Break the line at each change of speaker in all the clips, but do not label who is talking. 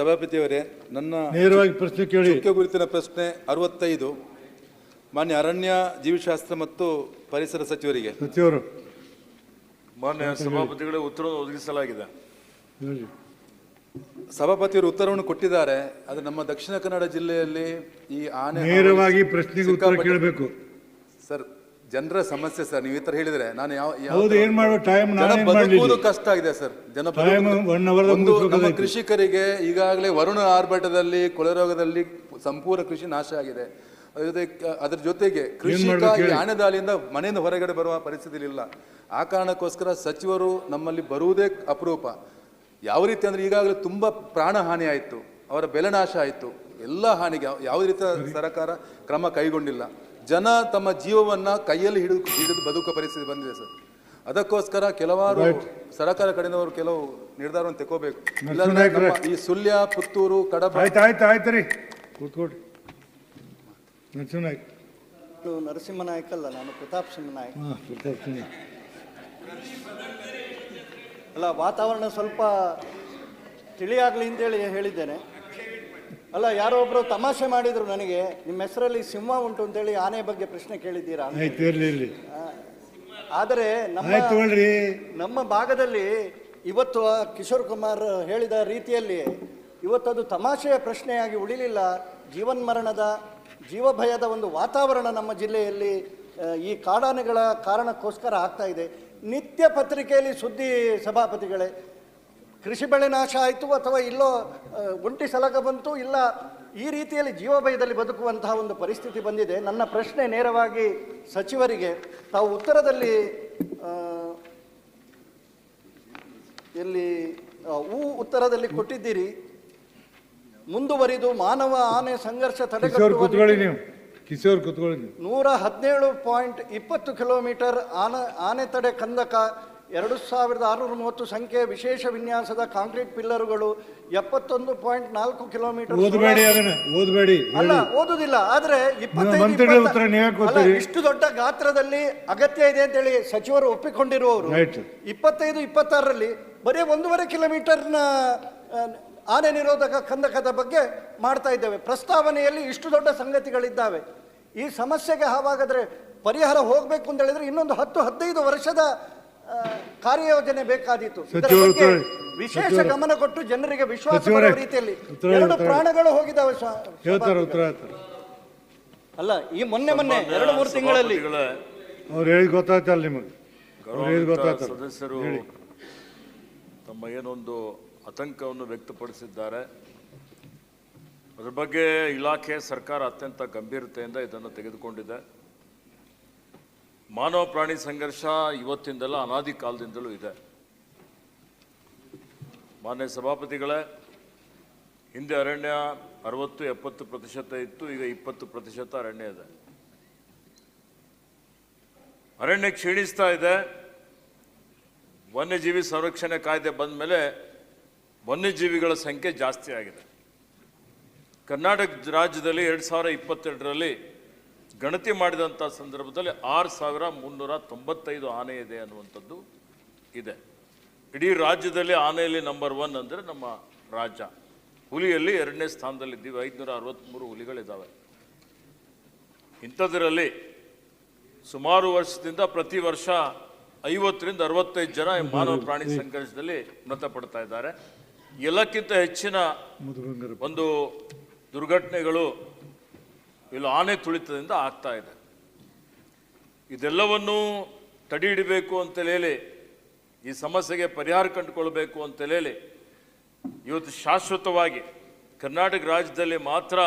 ಸಭಾಪತಿಯವರೇ, ನನ್ನ
ನೇರವಾಗಿ ಪ್ರಶ್ನೆ ಕೇಳಿ.
ಮುಖ್ಯ ಗುರುತಿನ ಪ್ರಶ್ನೆ 65 ಮಾನ್ಯ ಅರಣ್ಯ ಜೀವಿಶಾಸ್ತ್ರ ಮತ್ತು ಪರಿಸರ ಸಚಿವರಿಗೆ.
ಸಚಿವರು
ಮಾನ್ಯ ಸಭಾಪತಿಗಳೇ, ಉತ್ತರವನ್ನು ಒದಗಿಸಲಾಗಿದೆ.
ಸಭಾಪತಿಯವರು ಉತ್ತರವನ್ನು ಕೊಟ್ಟಿದ್ದಾರೆ. ಅದು ನಮ್ಮ ದಕ್ಷಿಣ ಕನ್ನಡ ಜಿಲ್ಲೆಯಲ್ಲಿ ಈ ಆನೆ
ನೇರವಾಗಿ ಪ್ರಶ್ನೆಗೆ ಉತ್ತರ ಕೇಳಬೇಕು
ಸರ್. ಜನರ ಸಮಸ್ಯೆ ಸರ್. ನೀವು ಈ ತರ ಹೇಳಿದ್ರೆ ನಾನು
ಏನ್ ಮಾಡಬೇಕು? ಟೈಮ್
ಬದುಕುವುದು ಕಷ್ಟ ಆಗಿದೆ ಸರ್. ನಮ್ಮ ಕೃಷಿಕರಿಗೆ ಈಗಾಗಲೇ ವರುಣ ಆರ್ಭಟದಲ್ಲಿ ಕೊಳೆರೋಗದಲ್ಲಿ ಸಂಪೂರ್ಣ ಕೃಷಿ ನಾಶ ಆಗಿದೆ. ಅದ್ರ ಜೊತೆಗೆ ಕೃಷಿಕ ಈ ಆನೆ ದಾಳಿಯಿಂದ ಮನೆಯಿಂದ ಹೊರಗಡೆ ಬರುವ ಪರಿಸ್ಥಿತಿ ಇಲ್ಲ. ಆ ಕಾರಣಕ್ಕೋಸ್ಕರ ಸಚಿವರು ನಮ್ಮಲ್ಲಿ ಬರುವುದೇ ಅಪರೂಪ. ಯಾವ ರೀತಿ ಅಂದ್ರೆ ಈಗಾಗಲೇ ತುಂಬಾ ಪ್ರಾಣ ಹಾನಿ ಆಯಿತು, ಅವರ ಬೆಲೆ ನಾಶ ಆಯಿತು. ಎಲ್ಲ ಹಾನಿಗೆ ಯಾವುದೇ ರೀತಿಯ ಸರ್ಕಾರ ಕ್ರಮ ಕೈಗೊಂಡಿಲ್ಲ. ಜನ ತಮ್ಮ ಜೀವವನ್ನ ಕೈಯಲ್ಲಿ ಹಿಡಿದು ಬದುಕುವ ಪರಿಸ್ಥಿತಿ ಬಂದಿದೆ ಸರ್. ಅದಕ್ಕೋಸ್ಕರ ಕೆಲವಾರು ಸರ್ಕಾರ ಕಡೆಯವರು ಕೆಲವು ನಿರ್ಧಾರವನ್ನು ತಗೋಬೇಕು. ಈ ಸುಳ್ಯ, ಪುತ್ತೂರು, ಕಡಬ
ಆಯ್ತು ಕೂತ್ಕೊಡಿ.
ನರಸಿಂಹನಾಯ್ಕ ಅಲ್ಲ, ನಾನು ಪ್ರತಾಪ್ ಸಿಂಹ ನಾಯ್ಕ. ಅಲ್ಲ, ವಾತಾವರಣ ಸ್ವಲ್ಪ ತಿಳಿಯಾಗಲಿ ಅಂತೇಳಿ ಹೇಳಿದ್ದೇನೆ. ಅಲ್ಲ, ಯಾರೋ ಒಬ್ರು ತಮಾಷೆ ಮಾಡಿದ್ರು ನನಗೆ, ನಿಮ್ಮ ಹೆಸರಲ್ಲಿ ಸಿಂಹ ಉಂಟು ಅಂತೇಳಿ ಆನೆ ಬಗ್ಗೆ ಪ್ರಶ್ನೆ ಕೇಳಿದ್ದೀರಾ? ಆದರೆ ನಮ್ಮ ಭಾಗದಲ್ಲಿ ಇವತ್ತು ಕಿಶೋರ್ ಕುಮಾರ್ ಹೇಳಿದ ರೀತಿಯಲ್ಲಿ ಇವತ್ತದು ತಮಾಷೆಯ ಪ್ರಶ್ನೆಯಾಗಿ ಉಳಿಲಿಲ್ಲ. ಜೀವನ್ಮರಣದ ಜೀವಭಯದ ಒಂದು ವಾತಾವರಣ ನಮ್ಮ ಜಿಲ್ಲೆಯಲ್ಲಿ ಈ ಕಾಡಾನೆಗಳ ಕಾರಣಕ್ಕೋಸ್ಕರ ಆಗ್ತಾ ಇದೆ. ನಿತ್ಯ ಪತ್ರಿಕೆಯಲ್ಲಿ ಸುದ್ದಿ ಸಭಾಪತಿಗಳೇ, ಕೃಷಿ ಬೆಳೆ ನಾಶ ಆಯಿತು ಅಥವಾ ಇಲ್ಲೋ ಒಂಟಿ ಸಲಗ ಬಂತು, ಇಲ್ಲ ಈ ರೀತಿಯಲ್ಲಿ ಜೀವಭಯದಲ್ಲಿ ಬದುಕುವಂತಹ ಒಂದು ಪರಿಸ್ಥಿತಿ ಬಂದಿದೆ. ನನ್ನ ಪ್ರಶ್ನೆ ನೇರವಾಗಿ ಸಚಿವರಿಗೆ. ತಾವು ಉತ್ತರದಲ್ಲಿ ಉತ್ತರದಲ್ಲಿ ಕೊಟ್ಟಿದ್ದೀರಿ, ಮುಂದುವರಿದು ಮಾನವ ಆನೆ ಸಂಘರ್ಷ ತಡೆಗಟ್ಟುವ 117.20 ಕಿಲೋಮೀಟರ್ ಆನೆ ತಡೆ ಕಂದಕ, 2630 ಸಂಖ್ಯೆ ವಿಶೇಷ ವಿನ್ಯಾಸದ ಕಾಂಕ್ರೀಟ್ ಪಿಲ್ಲರುಗಳು, 71.4 ಕಿಲೋಮೀಟರ್. ಅಲ್ಲ, ಓದುದಿಲ್ಲ. ಆದ್ರೆ 25 ಇಷ್ಟು ದೊಡ್ಡ ಗಾತ್ರದಲ್ಲಿ ಅಗತ್ಯ ಇದೆ ಅಂತೇಳಿ ಸಚಿವರು ಒಪ್ಪಿಕೊಂಡಿರುವವರು 25-26ರಲ್ಲಿ ಬರೀ 1.5 ಕಿಲೋಮೀಟರ್ನ ಆನೆ ನಿರೋಧಕ ಕಂದಕದ ಬಗ್ಗೆ ಮಾಡ್ತಾ ಇದ್ದೇವೆ. ಪ್ರಸ್ತಾವನೆಯಲ್ಲಿ ಇಷ್ಟು ದೊಡ್ಡ ಸಂಗತಿಗಳಿದ್ದಾವೆ. ಈ ಸಮಸ್ಯೆಗೆ ಹಾಗಾದ್ರೆ ಪರಿಹಾರ ಹೋಗ್ಬೇಕು ಅಂತ ಹೇಳಿದ್ರೆ ಇನ್ನೊಂದು 10-15 ವರ್ಷದ ಕಾರ್ಯಯೋಜನೆ ಬೇಕಾದೀತು. ವಿಶೇಷ ಗಮನ ಕೊಟ್ಟು ಜನರಿಗೆ ವಿಶ್ವಾಸ ಬರುವ ರೀತಿಯಲ್ಲಿ 2 ಪ್ರಾಣಗಳು ಹೋಗಿದ್ದಾವೆ. ಅಲ್ಲ, ಈ ಮೊನ್ನೆ 2-3 ತಿಂಗಳಲ್ಲಿ
ಅವ್ರು ಹೇಳಿ ಗೊತ್ತಾಯ್ತಲ್ಲ ನಿಮಗೆ.
ಸದಸ್ಯರು ತಮ್ಮ ಏನೊಂದು ಆತಂಕವನ್ನು ವ್ಯಕ್ತಪಡಿಸಿದ್ದಾರೆ. ಅದರ ಬಗ್ಗೆ ಇಲಾಖೆ, ಸರ್ಕಾರ ಅತ್ಯಂತ ಗಂಭೀರತೆಯಿಂದ ಇದನ್ನು ತೆಗೆದುಕೊಂಡಿದೆ. ಮಾನವ ಪ್ರಾಣಿ ಸಂಘರ್ಷ ಇವತ್ತಿಂದಲ್ಲ, ಅನಾದಿ ಕಾಲದಿಂದಲೂ ಇದೆ. ಮಾನ್ಯ ಸಭಾಪತಿಗಳೇ, ಹಿಂದೆ ಅರಣ್ಯ 60-70% ಇತ್ತು, ಈಗ 20% ಅರಣ್ಯ ಇದೆ. ಅರಣ್ಯ ಕ್ಷೀಣಿಸ್ತಾ ಇದೆ. ವನ್ಯಜೀವಿ ಸಂರಕ್ಷಣೆ ಕಾಯ್ದೆ ಬಂದ ಮೇಲೆ ವನ್ಯಜೀವಿಗಳ ಸಂಖ್ಯೆ ಜಾಸ್ತಿ ಆಗಿದೆ. ಕರ್ನಾಟಕ ರಾಜ್ಯದಲ್ಲಿ 2022ರಲ್ಲಿ ಗಣತಿ ಮಾಡಿದಂಥ ಸಂದರ್ಭದಲ್ಲಿ 6395 ಆನೆ ಇದೆ ಅನ್ನುವಂಥದ್ದು ಇದೆ. ಇಡೀ ರಾಜ್ಯದಲ್ಲಿ ಆನೆಯಲ್ಲಿ ನಂಬರ್ 1 ಅಂದರೆ ನಮ್ಮ ರಾಜ್ಯ. ಹುಲಿಯಲ್ಲಿ 2ನೇ ಸ್ಥಾನದಲ್ಲಿದ್ದೀವಿ, 563 ಹುಲಿಗಳಿದ್ದಾವೆ. ಇಂಥದ್ರಲ್ಲಿ ಸುಮಾರು ವರ್ಷದಿಂದ ಪ್ರತಿ ವರ್ಷ 50ರಿಂದ 65 ಜನ ಮಾನವ ಪ್ರಾಣಿ ಸಂಘರ್ಷದಲ್ಲಿ ಮೃತಪಡ್ತಾ ಇದ್ದಾರೆ. ಎಲ್ಲಕ್ಕಿಂತ ಹೆಚ್ಚಿನ ಒಂದು ದುರ್ಘಟನೆಗಳು ಇಲ್ಲಿ ಆನೆ ತುಳಿತದಿಂದ ಆಗ್ತಾ ಇದೆ. ಇದೆಲ್ಲವನ್ನೂ ತಡೆ ಹಿಡಿಬೇಕು ಅಂತೇಳಿ, ಈ ಸಮಸ್ಯೆಗೆ ಪರಿಹಾರ ಕಂಡುಕೊಳ್ಬೇಕು ಅಂತೇಳಿ ಇವತ್ತು ಶಾಶ್ವತವಾಗಿ ಕರ್ನಾಟಕ ರಾಜ್ಯದಲ್ಲಿ ಮಾತ್ರ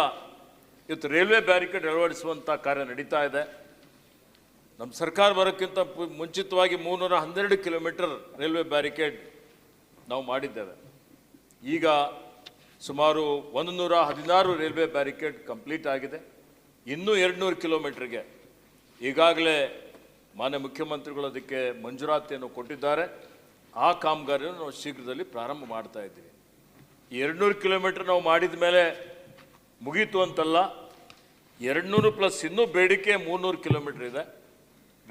ಇವತ್ತು ರೈಲ್ವೆ ಬ್ಯಾರಿಕೇಡ್ ಅಳವಡಿಸುವಂಥ ಕಾರ್ಯ ನಡೀತಾ ಇದೆ. ನಮ್ಮ ಸರ್ಕಾರ ಬರೋಕ್ಕಿಂತ ಮುಂಚಿತವಾಗಿ 312 ಕಿಲೋಮೀಟರ್ ರೈಲ್ವೆ ಬ್ಯಾರಿಕೇಡ್ ನಾವು ಮಾಡಿದ್ದೇವೆ. ಈಗ ಸುಮಾರು 116 ರೈಲ್ವೆ ಬ್ಯಾರಿಕೇಡ್ ಕಂಪ್ಲೀಟ್ ಆಗಿದೆ. ಇನ್ನೂ 200 ಕಿಲೋಮೀಟರ್ಗೆ ಈಗಾಗಲೇ ಮಾನ್ಯ ಮುಖ್ಯಮಂತ್ರಿಗಳು ಅದಕ್ಕೆ ಮಂಜೂರಾತಿಯನ್ನು ಕೊಟ್ಟಿದ್ದಾರೆ. ಆ ಕಾಮಗಾರಿಯನ್ನು ನಾವು ಶೀಘ್ರದಲ್ಲಿ ಪ್ರಾರಂಭ ಮಾಡ್ತಾ ಇದ್ದೀವಿ. 200 ಕಿಲೋಮೀಟರ್ ನಾವು ಮಾಡಿದ ಮೇಲೆ ಮುಗೀತು ಅಂತಲ್ಲ, 200 ಪ್ಲಸ್ ಇನ್ನೂ ಬೇಡಿಕೆ 300 ಕಿಲೋಮೀಟರ್ ಇದೆ.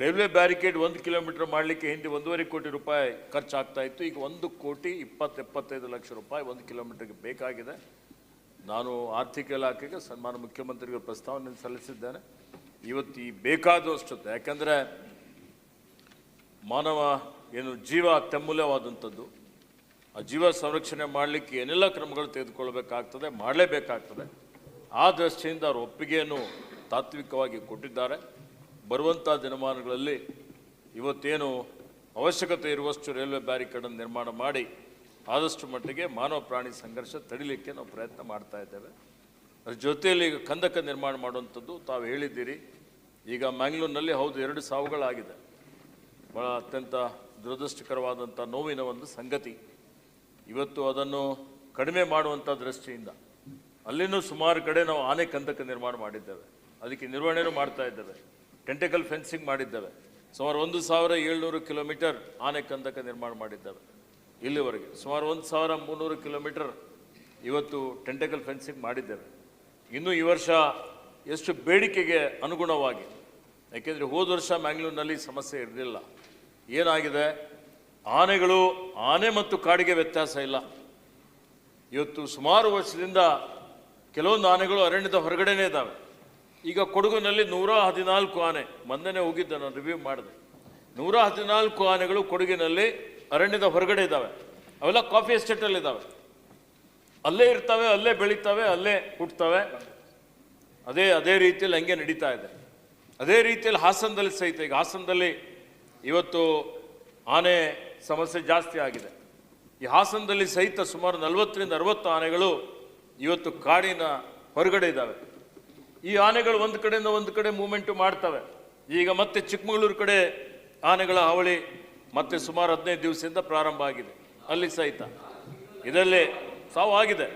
ರೈಲ್ವೆ ಬ್ಯಾರಿಕೇಡ್ 1 ಕಿಲೋಮೀಟರ್ ಮಾಡಲಿಕ್ಕೆ ಹಿಂದೆ 1.5 ಕೋಟಿ ರೂಪಾಯಿ ಖರ್ಚಾಗ್ತಾ ಇತ್ತು. ಈಗ 1,20,75 ಲಕ್ಷ ರೂಪಾಯಿ 1 ಕಿಲೋಮೀಟರ್ಗೆ ಬೇಕಾಗಿದೆ. ನಾನು ಆರ್ಥಿಕ ಇಲಾಖೆಗೆ ಸನ್ಮಾನ ಮುಖ್ಯಮಂತ್ರಿಗಳ ಪ್ರಸ್ತಾವನೆ ಸಲ್ಲಿಸಿದ್ದೇನೆ. ಇವತ್ತು ಈ ಬೇಕಾದಷ್ಟು, ಯಾಕಂದರೆ ಮಾನವ ಜೀವ ಅತ್ಯಮೂಲ್ಯವಾದಂಥದ್ದು. ಆ ಜೀವ ಸಂರಕ್ಷಣೆ ಮಾಡಲಿಕ್ಕೆ ಏನೆಲ್ಲ ಕ್ರಮಗಳು ತೆಗೆದುಕೊಳ್ಬೇಕಾಗ್ತದೆ, ಮಾಡಲೇಬೇಕಾಗ್ತದೆ. ಆ ದೃಷ್ಟಿಯಿಂದ ಅವರು ಒಪ್ಪಿಗೆಯನ್ನು ತಾತ್ವಿಕವಾಗಿ ಕೊಟ್ಟಿದ್ದಾರೆ. ಬರುವಂಥ ದಿನಮಾನಗಳಲ್ಲಿ ಇವತ್ತೇನು ಅವಶ್ಯಕತೆ ಇರುವಷ್ಟು ರೈಲ್ವೆ ಬ್ಯಾರಿಕೇಡನ್ನು ನಿರ್ಮಾಣ ಮಾಡಿ ಆದಷ್ಟು ಮಟ್ಟಿಗೆ ಮಾನವ ಪ್ರಾಣಿ ಸಂಘರ್ಷ ತಡಿಲಿಕ್ಕೆ ನಾವು ಪ್ರಯತ್ನ ಮಾಡ್ತಾ ಇದ್ದೇವೆ. ಅದ್ರ ಜೊತೆಯಲ್ಲಿ ಈಗ ಕಂದಕ ನಿರ್ಮಾಣ ಮಾಡುವಂಥದ್ದು ತಾವು ಹೇಳಿದ್ದೀರಿ. ಈಗ ಮ್ಯಾಂಗ್ಳೂರಿನಲ್ಲಿ ಹೌದು 2 ಸಾವುಗಳಾಗಿದೆ. ಭಾಳ ಅತ್ಯಂತ ದುರದೃಷ್ಟಕರವಾದಂಥ ನೋವಿನ ಒಂದು ಸಂಗತಿ. ಇವತ್ತು ಅದನ್ನು ಕಡಿಮೆ ಮಾಡುವಂಥ ದೃಷ್ಟಿಯಿಂದ ಅಲ್ಲಿನೂ ಸುಮಾರು ಕಡೆ ನಾವು ಆನೆ ಕಂದಕ ನಿರ್ಮಾಣ ಮಾಡಿದ್ದೇವೆ. ಅದಕ್ಕೆ ನಿರ್ವಹಣೆಯೂ ಮಾಡ್ತಾ ಇದ್ದೇವೆ. ಟೆಂಟಕಲ್ ಫೆನ್ಸಿಂಗ್ ಮಾಡಿದ್ದೇವೆ. ಸುಮಾರು 1,700 ಕಿಲೋಮೀಟರ್ ಆನೆ ಕಂದಕ ನಿರ್ಮಾಣ ಮಾಡಿದ್ದೇವೆ. ಇಲ್ಲಿವರೆಗೆ ಸುಮಾರು 1,300 ಕಿಲೋಮೀಟರ್ ಇವತ್ತು ಟೆಂಟಕಲ್ ಫೆನ್ಸಿಂಗ್ ಮಾಡಿದ್ದೇವೆ. ಇನ್ನು ಈ ವರ್ಷ ಎಷ್ಟು ಬೇಡಿಕೆಗೆ ಅನುಗುಣವಾಗಿ, ಯಾಕೆಂದರೆ ಹೋದ ವರ್ಷ ಮ್ಯಾಂಗ್ಳೂರಿನಲ್ಲಿ ಸಮಸ್ಯೆ ಇರಲಿಲ್ಲ. ಏನಾಗಿದೆ, ಆನೆ ಮತ್ತು ಕಾಡಿಗೆ ವ್ಯತ್ಯಾಸ ಇಲ್ಲ. ಇವತ್ತು ಸುಮಾರು ವರ್ಷದಿಂದ ಕೆಲವೊಂದು ಆನೆಗಳು ಅರಣ್ಯದ ಹೊರಗಡೆನೇ ಇದ್ದಾವೆ. ಈಗ ಕೊಡಗಿನಲ್ಲಿ 114 ಆನೆ, ಮೊನ್ನೆನೇ ಹೋಗಿದ್ದೆ ನಾನು, ರಿವ್ಯೂ ಮಾಡಿದೆ. 114 ಆನೆಗಳು ಕೊಡಗಿನಲ್ಲಿ ಅರಣ್ಯದ ಹೊರಗಡೆ ಇದ್ದಾವೆ. ಅವೆಲ್ಲ ಕಾಫಿ ಎಸ್ಟೇಟಲ್ಲಿ ಇದ್ದಾವೆ. ಅಲ್ಲೇ ಇರ್ತವೆ, ಅಲ್ಲೇ ಬೆಳೀತವೆ, ಅಲ್ಲೇ ಹುಟ್ಟುತ್ತವೆ. ಅದೇ ರೀತಿಯಲ್ಲಿ ಹಂಗೆ ನಡೀತಾ ಇದೆ. ಅದೇ ರೀತಿಯಲ್ಲಿ ಹಾಸನದಲ್ಲಿ ಸಹಿತ, ಈಗ ಹಾಸನದಲ್ಲಿ ಇವತ್ತು ಆನೆ ಸಮಸ್ಯೆ ಜಾಸ್ತಿ ಆಗಿದೆ. ಈ ಹಾಸನದಲ್ಲಿ ಸಹಿತ ಸುಮಾರು 40ರಿಂದ 60 ಆನೆಗಳು ಇವತ್ತು ಕಾಡಿನ ಹೊರಗಡೆ ಇದ್ದಾವೆ. ಈ ಆನೆಗಳು ಒಂದು ಕಡೆಯಿಂದ ಒಂದು ಕಡೆ ಮೂವ್ಮೆಂಟು ಮಾಡ್ತವೆ. ಈಗ ಮತ್ತೆ ಚಿಕ್ಕಮಗಳೂರು ಕಡೆ ಆನೆಗಳ ಹಾವಳಿ ಮತ್ತೆ ಸುಮಾರು 15 ದಿವಸದಿಂದ ಪ್ರಾರಂಭ ಆಗಿದೆ. ಅಲ್ಲಿ ಸಹಿತ ಇದರಲ್ಲಿ ಸಾವು ಆಗಿದೆ.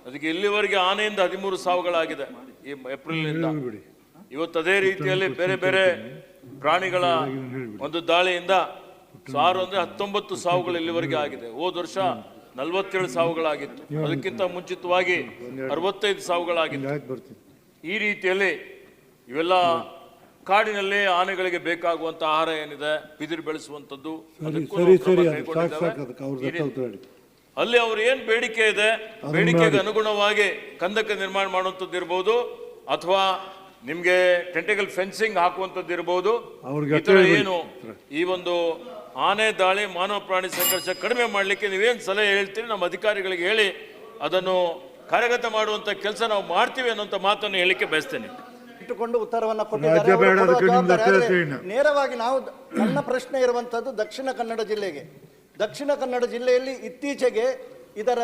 ಅದಕ್ಕೆ ಇಲ್ಲಿವರೆಗೆ ಆನೆಯಿಂದ 13 ಸಾವುಗಳಾಗಿದೆ ಈ ಏಪ್ರಿಲ್ನಿಂದ. ಇವತ್ತು ಅದೇ ರೀತಿಯಲ್ಲಿ ಬೇರೆ ಬೇರೆ ಪ್ರಾಣಿಗಳ ಒಂದು ದಾಳಿಯಿಂದ ಸುಮಾರು 19 ಸಾವುಗಳು ಇಲ್ಲಿವರೆಗೆ ಆಗಿದೆ. ಹೋದ ವರ್ಷ 47 ಸಾವುಗಳಾಗಿತ್ತು. ಅದಕ್ಕಿಂತ ಮುಂಚಿತವಾಗಿ 65 ಸಾವುಗಳಾಗಿತ್ತು. ಈ ರೀತಿಯಲ್ಲಿ ಇವೆಲ್ಲ ಕಾಡಿನಲ್ಲಿ ಆನೆಗಳಿಗೆ ಬೇಕಾಗುವಂತ ಆಹಾರ ಏನಿದೆ, ಬಿದಿರು ಬೆಳೆಸುವಂಥದ್ದು, ಅಲ್ಲಿ ಅವ್ರು ಏನ್ ಬೇಡಿಕೆ ಇದೆ, ಬೇಡಿಕೆಗೆ ಅನುಗುಣವಾಗಿ ಕಂದಕ ನಿರ್ಮಾಣ ಮಾಡುವಂಥದ್ದು ಇರ್ಬೋದು, ಅಥವಾ ನಿಮ್ಗೆ ಟೆಂಟಕಲ್ ಫೆನ್ಸಿಂಗ್ ಹಾಕುವಂಥದ್ದು ಇರ್ಬೋದು. ಏನು ಈ ಒಂದು ಆನೆ ದಾಳಿ, ಮಾನವ ಪ್ರಾಣಿ ಸಂಘರ್ಷ ಕಡಿಮೆ ಮಾಡಲಿಕ್ಕೆ ನೀವೇನು ಸಲಹೆ ಹೇಳ್ತೀರಿ ನಮ್ಮ ಅಧಿಕಾರಿಗಳಿಗೆ ಹೇಳಿ ಅದನ್ನು ಕಾರ್ಯಗತ ಮಾಡುವಂತ ಕೆಲಸ ನಾವು ಮಾಡ್ತೀವಿ ಅನ್ನೋಂಥ ಮಾತನ್ನು ಹೇಳಿಕೆ ಬಯಸ್ತೇನೆ.
ಇಟ್ಟುಕೊಂಡು ಉತ್ತರವನ್ನು ಕೊಟ್ಟಿದ್ದಾರೆ. ನೇರವಾಗಿ ನನ್ನ ಪ್ರಶ್ನೆ ಇರುವಂತದ್ದು ದಕ್ಷಿಣ ಕನ್ನಡ ಜಿಲ್ಲೆಗೆ. ದಕ್ಷಿಣ ಕನ್ನಡ ಜಿಲ್ಲೆಯಲ್ಲಿ ಇತ್ತೀಚೆಗೆ ಇದರ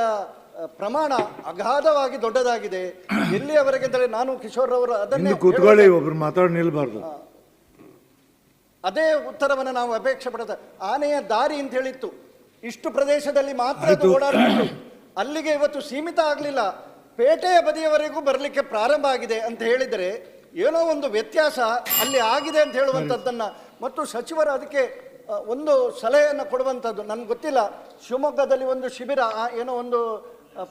ಪ್ರಮಾಣ ಅಗಾಧವಾಗಿ ದೊಡ್ಡದಾಗಿದೆ. ಎಲ್ಲಿಯವರೆಗೆ ಅಂದರೆ ನಾನು ಕಿಶೋರ್ ಅವರು ಅದನ್ನೇ
ಕೂತ್ಕೊಳ್ಳಿ, ಒಬ್ರು ಮಾತಾಡಿ ನಿಲ್ಬಾರ್ದು.
ಅದೇ ಉತ್ತರವನ್ನು ನಾವು ಅಪೇಕ್ಷೆ ಪಡುತ್ತೆ. ಆನೆಯ ದಾರಿ ಅಂತ ಹೇಳಿತ್ತು, ಇಷ್ಟು ಪ್ರದೇಶದಲ್ಲಿ ಮಾತ್ರ ಓಡಾಡಬೇಕು, ಅಲ್ಲಿಗೆ ಇವತ್ತು ಸೀಮಿತ ಆಗಲಿಲ್ಲ, ಪೇಟೆಯ ಬದಿಯವರೆಗೂ ಬರಲಿಕ್ಕೆ ಪ್ರಾರಂಭ ಆಗಿದೆ ಅಂತ ಹೇಳಿದರೆ ಏನೋ ಒಂದು ವ್ಯತ್ಯಾಸ ಅಲ್ಲಿ ಆಗಿದೆ ಅಂತ ಹೇಳುವಂಥದ್ದನ್ನು ಮತ್ತು ಸಚಿವರು ಅದಕ್ಕೆ ಒಂದು ಸಲಹೆಯನ್ನು ಕೊಡುವಂಥದ್ದು ನನಗೆ ಗೊತ್ತಿಲ್ಲ. ಶಿವಮೊಗ್ಗದಲ್ಲಿ ಒಂದು ಶಿಬಿರ, ಏನೋ ಒಂದು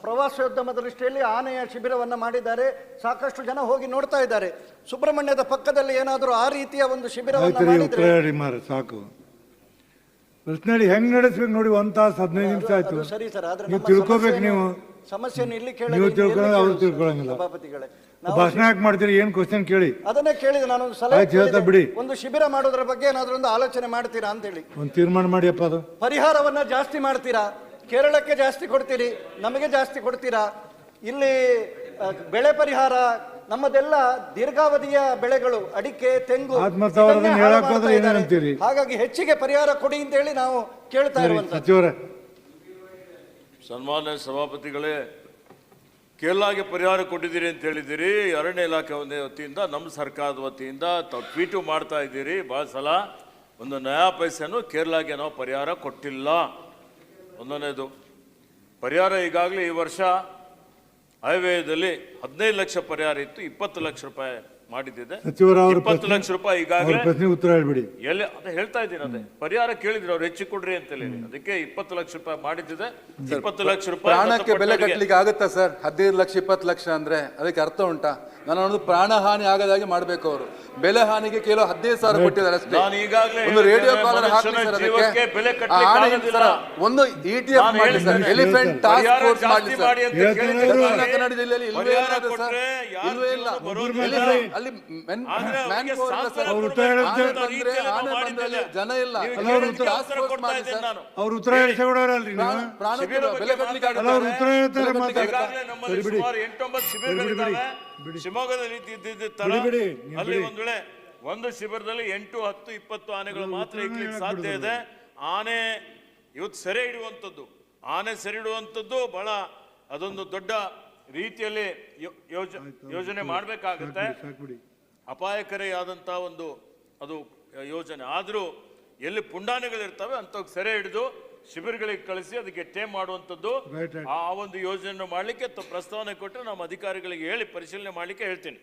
ಪ್ರವಾಸೋದ್ಯಮ ದೃಷ್ಟಿಯಲ್ಲಿ ಆನೆಯ ಶಿಬಿರವನ್ನು ಮಾಡಿದ್ದಾರೆ. ಸಾಕಷ್ಟು ಜನ ಹೋಗಿ ನೋಡ್ತಾ ಇದ್ದಾರೆ. ಸುಬ್ರಹ್ಮಣ್ಯದ ಪಕ್ಕದಲ್ಲಿ ಏನಾದರೂ ಆ ರೀತಿಯ ಒಂದು ಶಿಬಿರವನ್ನು ಮಾಡಿದ್ರೆ
ಸಾಕು. ಪ್ರಶ್ನೆ ಹೆಂಗ್ ನಡೆಸ್ಬೇಕು ನೋಡಿ. 1 ತಾಸು 15 ನಿಮಿಷ ಆಯ್ತು.
ಸರಿ ಸರ್, ಆದ್ರೆ
ನೀವು ತಿಳ್ಕೊಬೇಕು. ನೀವು
ಸಮಸ್ಯೆಯನ್ನು ಇಲ್ಲಿ
ನೀವು ತಿಳ್ಕೊಳ್ಳೋದು ಅವ್ರು ತಿಳ್ಕೊಳ್ಳಂಗಿಲ್ಲ.
ಸಭಾಪತಿಗಳೇ,
ಭಾಷಣ ಯಾಕೆ ಮಾಡ್ತೀರಿ? ಏನ್ ಕ್ವಶನ್ ಕೇಳಿ.
ಅದನ್ನೇ ಕೇಳಿದೆ ನಾನು. ಸಲಹೆ
ಬಿಡಿ.
ಒಂದು ಶಿಬಿರ ಮಾಡೋದ್ರ ಬಗ್ಗೆ ಏನಾದ್ರೂ ಒಂದು ಆಲೋಚನೆ ಮಾಡ್ತೀರಾ ಅಂತ ಹೇಳಿ.
ಒಂದು ತೀರ್ಮಾನ ಮಾಡಿಯಪ್ಪ. ಅದು
ಪರಿಹಾರವನ್ನ ಜಾಸ್ತಿ ಮಾಡ್ತೀರಾ, ಕೇರಳಕ್ಕೆ ಜಾಸ್ತಿ ಕೊಡ್ತೀರಿ, ನಮಗೆ ಜಾಸ್ತಿ ಕೊಡ್ತೀರಾ. ಇಲ್ಲಿ ಬೆಳೆ ಪರಿಹಾರ ನಮ್ಮದೆಲ್ಲ ದೀರ್ಘಾವಧಿಯ ಬೆಳೆಗಳು, ಅಡಿಕೆ, ತೆಂಗು, ಹಾಗಾಗಿ ಹೆಚ್ಚಿಗೆ ಪರಿಹಾರ ಕೊಡಿ ಅಂತ ಹೇಳಿ ನಾವು ಕೇಳ್ತಾ ಇರುವಂತ.
ಸನ್ಮಾನ್ಯ ಸಭಾಪತಿಗಳೇ, ಕೇರಳಗೆ ಪರಿಹಾರ ಕೊಟ್ಟಿದ್ದೀರಿ ಅಂತ ಹೇಳಿದ್ದೀರಿ. ಅರಣ್ಯ ಇಲಾಖೆ ವತಿಯಿಂದ, ನಮ್ಮ ಸರ್ಕಾರದ ವತಿಯಿಂದ ತಾವು ಟ್ವೀಟು ಮಾಡ್ತಾ ಇದ್ದೀರಿ. ಭಾಳ ಸಲ ಒಂದು ನಯಾ ಪೈಸೆನೂ ಕೇರಳಗೆ ನಾವು ಪರಿಹಾರ ಕೊಟ್ಟಿಲ್ಲ. ಒಂದನೇದು ಪರಿಹಾರ ಈಗಾಗಲೇ ಈ ವರ್ಷ ಹೈವೇದಲ್ಲಿ 15 ಲಕ್ಷ ಪರಿಹಾರ ಇತ್ತು, 20 ಲಕ್ಷ ರೂಪಾಯಿ ಮಾಡಿದ್ದಿದೆ.
ಸಚಿವರು ಅವ್ರ
20 ಲಕ್ಷ ರೂಪಾಯಿ
ಅವ್ರ
ಈಗಾಗಲೇ
ಪ್ರಶ್ನೆಗೆ ಉತ್ತರ ಹೇಳ್ಬಿಡಿ.
ಎಲ್ಲಿ ಅದೇ ಹೇಳ್ತಾ ಇದ್ದೀನಿ, ಅದೇ ಪರಿಹಾರ ಕೇಳಿದ್ರು ಅವ್ರು ಹೆಚ್ಚು ಕೊಡ್ರಿ ಅಂತ ಹೇಳಿ, ಅದಕ್ಕೆ 20 ಲಕ್ಷ ರೂಪಾಯಿ ಮಾಡಿದ್ದಿದೆ. 20 ಲಕ್ಷ ರೂಪಾಯಿ
ಪ್ರಾಣಕ್ಕೆ ಬೆಲೆ ಕಟ್ಟಲಿಕ್ಕೆ ಆಗುತ್ತಾ ಸರ್? 15 ಲಕ್ಷ 20 ಲಕ್ಷ ಅಂದ್ರೆ ಅದಕ್ಕೆ ಅರ್ಥ ಉಂಟಾ? ನಾನು ಅನ್ನೋದು ಪ್ರಾಣ ಹಾನಿ ಆಗದಾಗೆ ಮಾಡ್ಬೇಕು. ಅವರು ಬೆಲೆ ಹಾನಿಗೆ ಕೇವಲ 15,000 ಕೊಟ್ಟಿದ್ದಾರೆ ಅಷ್ಟೇ.
ನಾನು ಈಗಾಗಲೇ
ಒಂದು ರೇಡಿಯೋ ಕಾಲರ್ ಹಾಕಿ
ಮನುಷ್ಯನ
ಸರ್,
ಜೀವಕ್ಕೆ ಬೆಲೆ
ಅದಕ್ಕೆ
ಕಟ್ಟಲಿಕ್ಕೆ
ಆಣೆ
ಆಗೋದಿಲ್ಲ.
ಸರ್, ಒಂದು ETF
ನಾನು
ಮಾಡಿ ಸರ್,
ಹೇಳ್ತೇನೆ.
ಎಲಿಫೆಂಟ್ ಟಾಸ್ಕ್
ಪರಿಹಾರ
ಫೋರ್ಸ್ ಮಾಡಿ
ಜಾಸ್ತಿ
ಸರ್.
ಮಾಡಿ ಅಂತ
ಹೇಳ್ತೇನೆ.
ಕೇಳಿದ್ರೆ
ದಕ್ಷಿಣ ಕನ್ನಡ ಜಿಲ್ಲೆಯಲ್ಲಿ ಇಲ್ವೇ
ಪರಿಹಾರ
ಇಲ್ಲ ಅದು ಸರ್,
ಕೊಟ್ರೆ ಯಾರು
ಇಲ್ವೇ ಇಲ್ಲ.
ಜೀವನ ಬರೋದಿಲ್ಲ.
ಎಲಿಫೆಂಟ್ ಅಲ್ಲಿ
ಆದ್ರೆ
ಮ್ಯಾನ್
ಅವ್ರಿಗೆ
ಪವರ್ ಇಲ್ಲ
ಸಾಂತ್ವನ
ಸರ್.
ಅವ್ರು ಉತ್ತರ
ಕೊಡ್ಬೇಕು
ಹೇಳಿದ್ರೆ
ಅಂತ ರೀತಿಯಲ್ಲಿ ನಾವು
ಆನೆ
ಮಾಡಿದ್ದೇವೆ.
ಬಂದ್ರೆ ಜನ ಇಲ್ಲ.
ನೀವು
ಅಲ್ಲ, ಅವ್ರು
ಕೇಳಿದ್ದಕ್ಕೆ
ಟಾಸ್ಕ್
ಉತ್ತರ
ಫೋರ್ಸ್
ಕೊಡ್ತಾ
ಮಾಡಿ
ಇದ್ದೇನೆ
ಸರ್.
ನಾನು.
ಅವ್ರು ಉತ್ತರ ಹೇಳಿಸ್ಕೊಡೋರಲ್ರಿ ನೀವು.
ಪ್ರಾಣಕ್ಕೆ
ಶಿಬಿರದ
ಬೆಲೆ
ಬಗ್ಗೆ
ಕಟ್ಟಲಿಕ್ಕೆ
ಅಲ್ಲ, ಅವ್ರು ಉತ್ತರ ಹೇಳ್ತಾರೆ ಮಾತಾಡಿ.
ಈಗಾಗಲೇ ನಮ್ಮಲ್ಲಿ ಸುಮಾರು 8-9 ಶಿಬಿರಗಳಿದ್ದಾವೆ. ಶಿವಮೊಗ್ಗದ ರೀತಿ ಇದ್ದಿದ್ದ ತರ
ಬಿಡಿ, ನೀವು
ಅಲ್ಲಿ
ಬಿಡಿ.
ಒಂದ್ ವೇಳೆ ಒಂದು ಶಿಬಿರದಲ್ಲಿ 8, 10, 20 ಆನೆಗಳು ಮಾತ್ರ ಇಕ್ಲಿಕ್ಕೆ ಸಾಧ್ಯ ಇದೆ. ಆನೆ ಇವತ್ತು ಸೆರೆ ಹಿಡಿಯುವಂಥದ್ದು, ಆನೆ ಸೆರೆ ಹಿಡುವಂಥದ್ದು ಬಹಳ ಅದೊಂದು ದೊಡ್ಡ ರೀತಿಯಲ್ಲಿ ಯೋಜನೆ ಮಾಡಬೇಕಾಗುತ್ತೆ.
ಸಾಕ್ಬಿಡಿ.
ಅಪಾಯಕಾರಿಯಾದಂಥ ಒಂದು ಅದು ಯೋಜನೆ. ಆದರೂ ಎಲ್ಲಿ ಪುಂಡಾನೆಗಳಿರ್ತವೆ ಅಂಥವು ಸೆರೆ ಹಿಡಿದು ಶಿಬಿರಗಳಿಗೆ ಕಳಿಸಿ ಅದಕ್ಕೆ ಟೇಮ್ ಮಾಡುವಂಥದ್ದು,
Right.
ಆ ಒಂದು ಯೋಜನೆಯನ್ನು ಮಾಡಲಿಕ್ಕೆ ಪ್ರಸ್ತಾವನೆ ಕೊಟ್ಟು ನಮ್ಮ ಅಧಿಕಾರಿಗಳಿಗೆ ಹೇಳಿ ಪರಿಶೀಲನೆ ಮಾಡಲಿಕ್ಕೆ ಹೇಳ್ತೀನಿ.